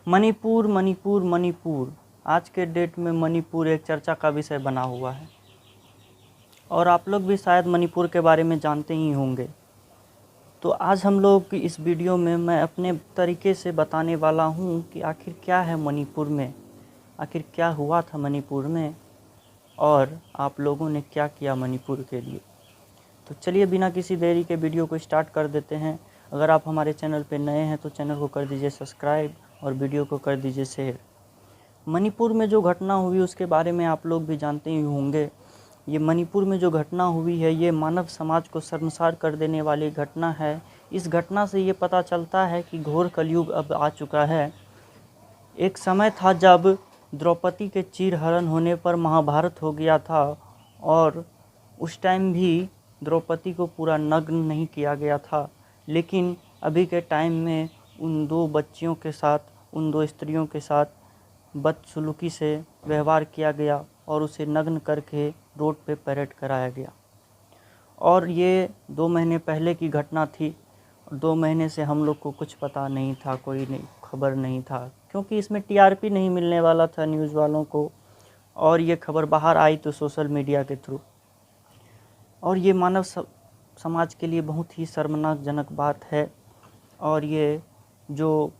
मणिपुर मणिपुर मणिपुर आज के डेट में मणिपुर एक चर्चा का विषय बना हुआ है और आप लोग भी शायद मणिपुर के बारे में जानते ही होंगे। तो आज हम लोग इस वीडियो में मैं अपने तरीके से बताने वाला हूँ कि आखिर क्या है मणिपुर में, आखिर क्या हुआ था मणिपुर में और आप लोगों ने क्या किया मणिपुर के लिए। तो चलिए बिना किसी देरी के वीडियो को स्टार्ट कर देते हैं। अगर आप हमारे चैनल पर नए हैं तो चैनल को कर दीजिए सब्सक्राइब और वीडियो को कर दीजिए शेयर। मणिपुर में जो घटना हुई उसके बारे में आप लोग भी जानते ही होंगे। ये मणिपुर में जो घटना हुई है ये मानव समाज को शर्मसार कर देने वाली घटना है। इस घटना से ये पता चलता है कि घोर कलयुग अब आ चुका है। एक समय था जब द्रौपदी के चीरहरण होने पर महाभारत हो गया था और उस टाइम भी द्रौपदी को पूरा नग्न नहीं किया गया था, लेकिन अभी के टाइम में उन दो बच्चियों के साथ, उन दो स्त्रियों के साथ बदसलूकी से व्यवहार किया गया और उसे नग्न करके रोड पे परेड कराया गया। और ये 2 महीने पहले की घटना थी। 2 महीने से हम लोग को कुछ पता नहीं था, कोई नहीं खबर नहीं था, क्योंकि इसमें टीआरपी नहीं मिलने वाला था न्यूज़ वालों को। और ये खबर बाहर आई तो सोशल मीडिया के थ्रू। और ये मानव समाज के लिए बहुत ही शर्मनाकजनक बात है। और ये जो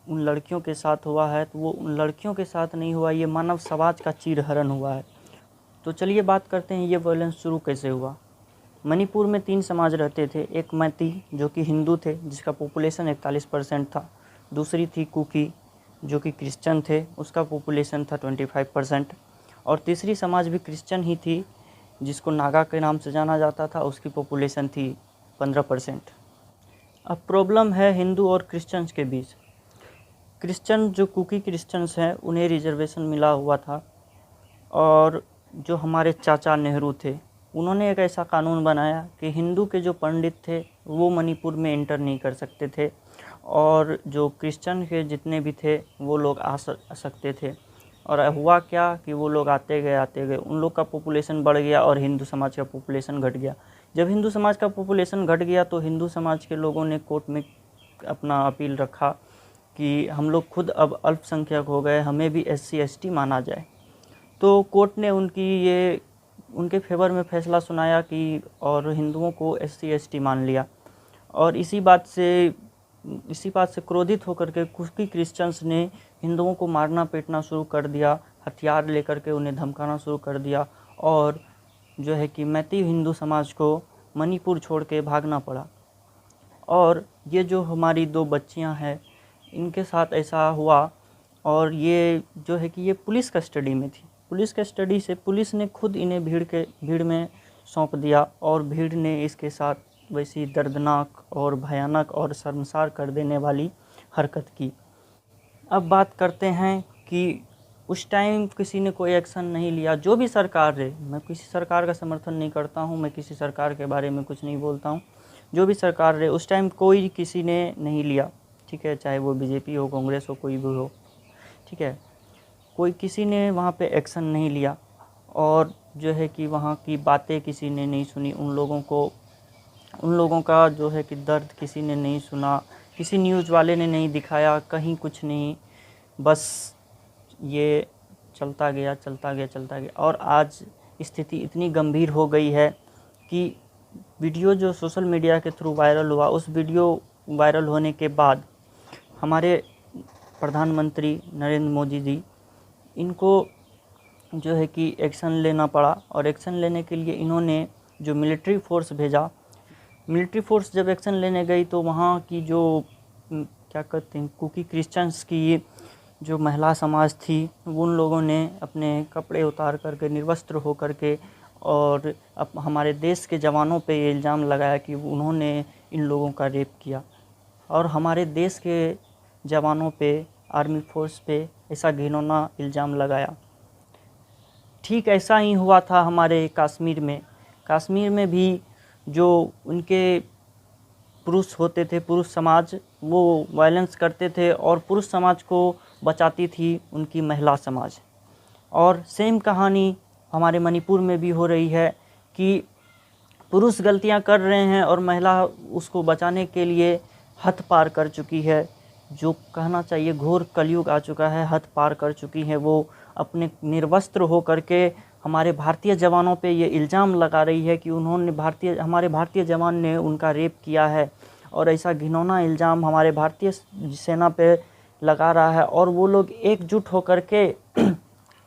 उन लड़कियों के साथ हुआ है तो वो उन लड़कियों के साथ नहीं हुआ, ये मानव समाज का चीरहरण हुआ है। तो चलिए बात करते हैं ये वायलेंस शुरू कैसे हुआ। मणिपुर में 3 समाज रहते थे। एक मैती जो कि हिंदू थे जिसका पॉपुलेशन 41% था। दूसरी थी कुकी जो कि क्रिश्चियन थे, उसका पॉपुलेशन था 25%। और तीसरी समाज भी क्रिश्चियन ही थी जिसको नागा के नाम से जाना जाता था, उसकी पॉपुलेशन थी 15%। अब प्रॉब्लम है हिंदू और क्रिश्चियंस के बीच। क्रिश्चियन जो कुकी क्रिश्चियंस हैं उन्हें रिजर्वेशन मिला हुआ था और जो हमारे चाचा नेहरू थे उन्होंने एक ऐसा कानून बनाया कि हिंदू के जो पंडित थे वो मणिपुर में एंटर नहीं कर सकते थे और जो क्रिश्चियन के जितने भी थे वो लोग आ सकते थे। और हुआ क्या कि वो लोग आते गए उन लोग का पॉपुलेशन बढ़ गया और हिंदू समाज का पॉपुलेशन घट गया। जब हिंदू समाज का पॉपुलेशन घट गया तो हिंदू समाज के लोगों ने कोर्ट में अपना अपील रखा कि हम लोग खुद अब अल्पसंख्यक हो गए, हमें भी SC ST माना जाए। तो कोर्ट ने उनके फेवर में फैसला सुनाया कि और हिंदुओं को SC ST मान लिया। और इसी बात से क्रोधित होकर के कुछ क्रिश्चियंस ने हिंदुओं को मारना पीटना शुरू कर दिया, हथियार लेकर के उन्हें धमकाना शुरू कर दिया और जो है कि मैती हिंदू समाज को मणिपुर छोड़ के भागना पड़ा। और ये जो हमारी 2 बच्चियां हैं इनके साथ ऐसा हुआ और ये जो है कि ये पुलिस कस्टडी में थी। पुलिस कस्टडी से पुलिस ने खुद इन्हें भीड़ में सौंप दिया और भीड़ ने इसके साथ वैसी दर्दनाक और भयानक और शर्मसार कर देने वाली हरकत की। अब बात करते हैं कि उस टाइम किसी ने कोई एक्शन नहीं लिया। जो भी सरकार रहे, मैं किसी सरकार का समर्थन नहीं करता हूँ, मैं किसी सरकार के बारे में कुछ नहीं बोलता हूँ। जो भी सरकार रहे उस टाइम कोई किसी ने नहीं लिया, ठीक है, चाहे वो बीजेपी हो, कांग्रेस हो, कोई भी हो, ठीक है, कोई किसी ने वहाँ पे एक्शन नहीं लिया और जो है कि वहाँ की बातें किसी ने नहीं सुनी। उन लोगों का जो है कि दर्द किसी ने नहीं सुना, किसी न्यूज़ वाले ने नहीं दिखाया, कहीं कुछ नहीं, बस ये चलता गया। और आज स्थिति इतनी गंभीर हो गई है कि वीडियो जो सोशल मीडिया के थ्रू वायरल हुआ, उस वीडियो वायरल होने के बाद हमारे प्रधानमंत्री नरेंद्र मोदी जी, इनको जो है कि एक्शन लेना पड़ा। और एक्शन लेने के लिए इन्होंने जो मिलिट्री फोर्स भेजा, मिलिट्री फोर्स जब एक्शन लेने गई तो वहाँ की जो क्या कहते हैं कुकी क्रिश्चियंस की जो महिला समाज थी उन लोगों ने अपने कपड़े उतार करके निर्वस्त्र हो करके और अब हमारे देश के जवानों पे ये इल्ज़ाम लगाया कि उन्होंने इन लोगों का रेप किया। और हमारे देश के जवानों पे, आर्मी फोर्स पे ऐसा घिनौना इल्ज़ाम लगाया। ठीक ऐसा ही हुआ था हमारे कश्मीर में भी जो उनके पुरुष होते थे, पुरुष समाज, वो वायलेंस करते थे और पुरुष समाज को बचाती थी उनकी महिला समाज। और सेम कहानी हमारे मणिपुर में भी हो रही है कि पुरुष गलतियां कर रहे हैं और महिला उसको बचाने के लिए हद पार कर चुकी है जो कहना चाहिए घोर कलयुग आ चुका है, हद पार कर चुकी है। वो अपने निर्वस्त्र हो करके हमारे भारतीय जवानों पे ये इल्ज़ाम लगा रही है कि हमारे भारतीय जवान ने उनका रेप किया है, और ऐसा घिनौना इल्ज़ाम हमारे भारतीय सेना पे लगा रहा है। और वो लोग एकजुट होकर के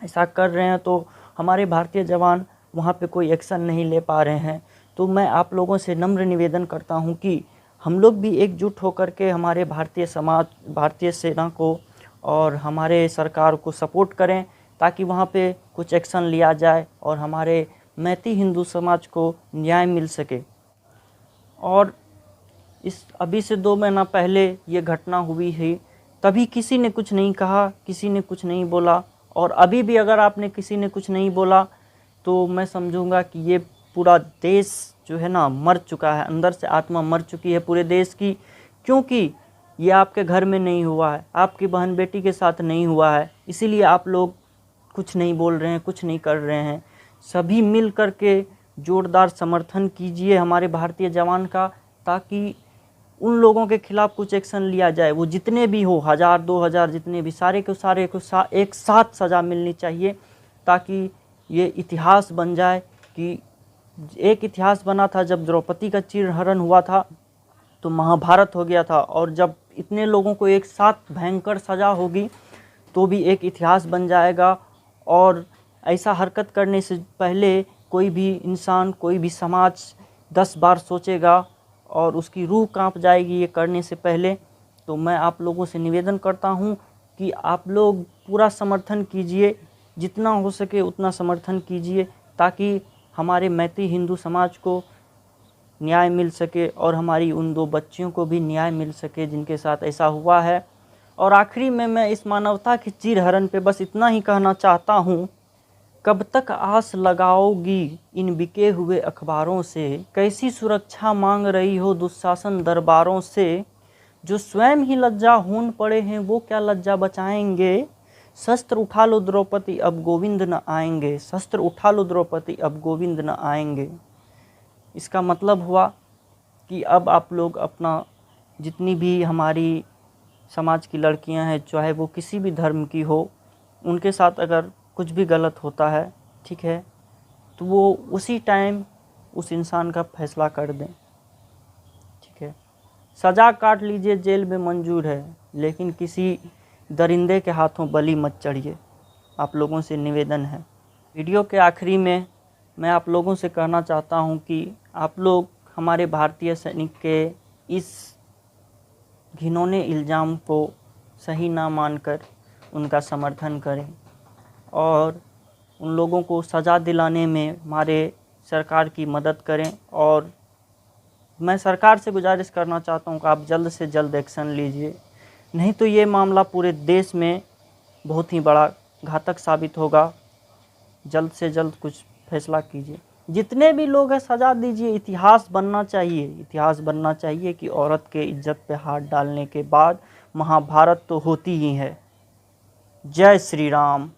ऐसा कर रहे हैं, तो हमारे भारतीय जवान वहाँ पे कोई एक्शन नहीं ले पा रहे हैं। तो मैं आप लोगों से नम्र निवेदन करता हूँ कि हम लोग भी एकजुट होकर के हमारे भारतीय समाज, भारतीय सेना को और हमारे सरकार को सपोर्ट करें, ताकि वहाँ पे कुछ एक्शन लिया जाए और हमारे मैती हिंदू समाज को न्याय मिल सके। और इस अभी से 2 महीना पहले ये घटना हुई है, तभी किसी ने कुछ नहीं कहा, किसी ने कुछ नहीं बोला। और अभी भी अगर आपने किसी ने कुछ नहीं बोला तो मैं समझूंगा कि ये पूरा देश जो है ना मर चुका है, अंदर से आत्मा मर चुकी है पूरे देश की। क्योंकि ये आपके घर में नहीं हुआ है, आपकी बहन बेटी के साथ नहीं हुआ है, इसीलिए आप लोग कुछ नहीं बोल रहे हैं, कुछ नहीं कर रहे हैं। सभी मिल कर के जोरदार समर्थन कीजिए हमारे भारतीय जवान का, ताकि उन लोगों के खिलाफ कुछ एक्शन लिया जाए। वो जितने भी हो, 1000 2000 जितने भी, सारे को एक साथ सज़ा मिलनी चाहिए, ताकि ये इतिहास बन जाए। कि एक इतिहास बना था जब द्रौपदी का चीरहरण हुआ था, तो महाभारत हो गया था। और जब इतने लोगों को एक साथ भयंकर सज़ा होगी तो भी एक इतिहास बन जाएगा। और ऐसा हरकत करने से पहले कोई भी इंसान, कोई भी समाज 10 बार सोचेगा और उसकी रूह कांप जाएगी ये करने से पहले। तो मैं आप लोगों से निवेदन करता हूँ कि आप लोग पूरा समर्थन कीजिए, जितना हो सके उतना समर्थन कीजिए, ताकि हमारे मैती हिंदू समाज को न्याय मिल सके और हमारी उन 2 बच्चियों को भी न्याय मिल सके जिनके साथ ऐसा हुआ है। और आखिरी में मैं इस मानवता के चीरहरण पे बस इतना ही कहना चाहता हूँ, कब तक आस लगाओगी इन बिके हुए अखबारों से, कैसी सुरक्षा मांग रही हो दुशासन दरबारों से, जो स्वयं ही लज्जाहून पड़े हैं वो क्या लज्जा बचाएंगे, शस्त्र उठा लो द्रौपदी अब गोविंद न आएंगे, शस्त्र उठा लो द्रौपदी अब गोविंद न आएंगे। इसका मतलब हुआ कि अब आप लोग अपना, जितनी भी हमारी समाज की लड़कियां हैं, चाहे वो किसी भी धर्म की हो, उनके साथ अगर कुछ भी गलत होता है, ठीक है, तो वो उसी टाइम उस इंसान का फैसला कर दें, ठीक है। सज़ा काट लीजिए, जेल में मंजूर है, लेकिन किसी दरिंदे के हाथों बलि मत चढ़िए। आप लोगों से निवेदन है। वीडियो के आखिरी में मैं आप लोगों से कहना चाहता हूं कि आप लोग हमारे भारतीय सैनिक के इस घिनौने इल्ज़ाम को सही ना मानकर उनका समर्थन करें और उन लोगों को सज़ा दिलाने में हमारे सरकार की मदद करें। और मैं सरकार से गुजारिश करना चाहता हूं कि आप जल्द से जल्द एक्शन लीजिए, नहीं तो ये मामला पूरे देश में बहुत ही बड़ा घातक साबित होगा। जल्द से जल्द कुछ फैसला कीजिए, जितने भी लोग हैं सज़ा दीजिए। इतिहास बनना चाहिए, इतिहास बनना चाहिए कि औरत के इज्जत पे हाथ डालने के बाद महाभारत तो होती ही है। जय श्री राम।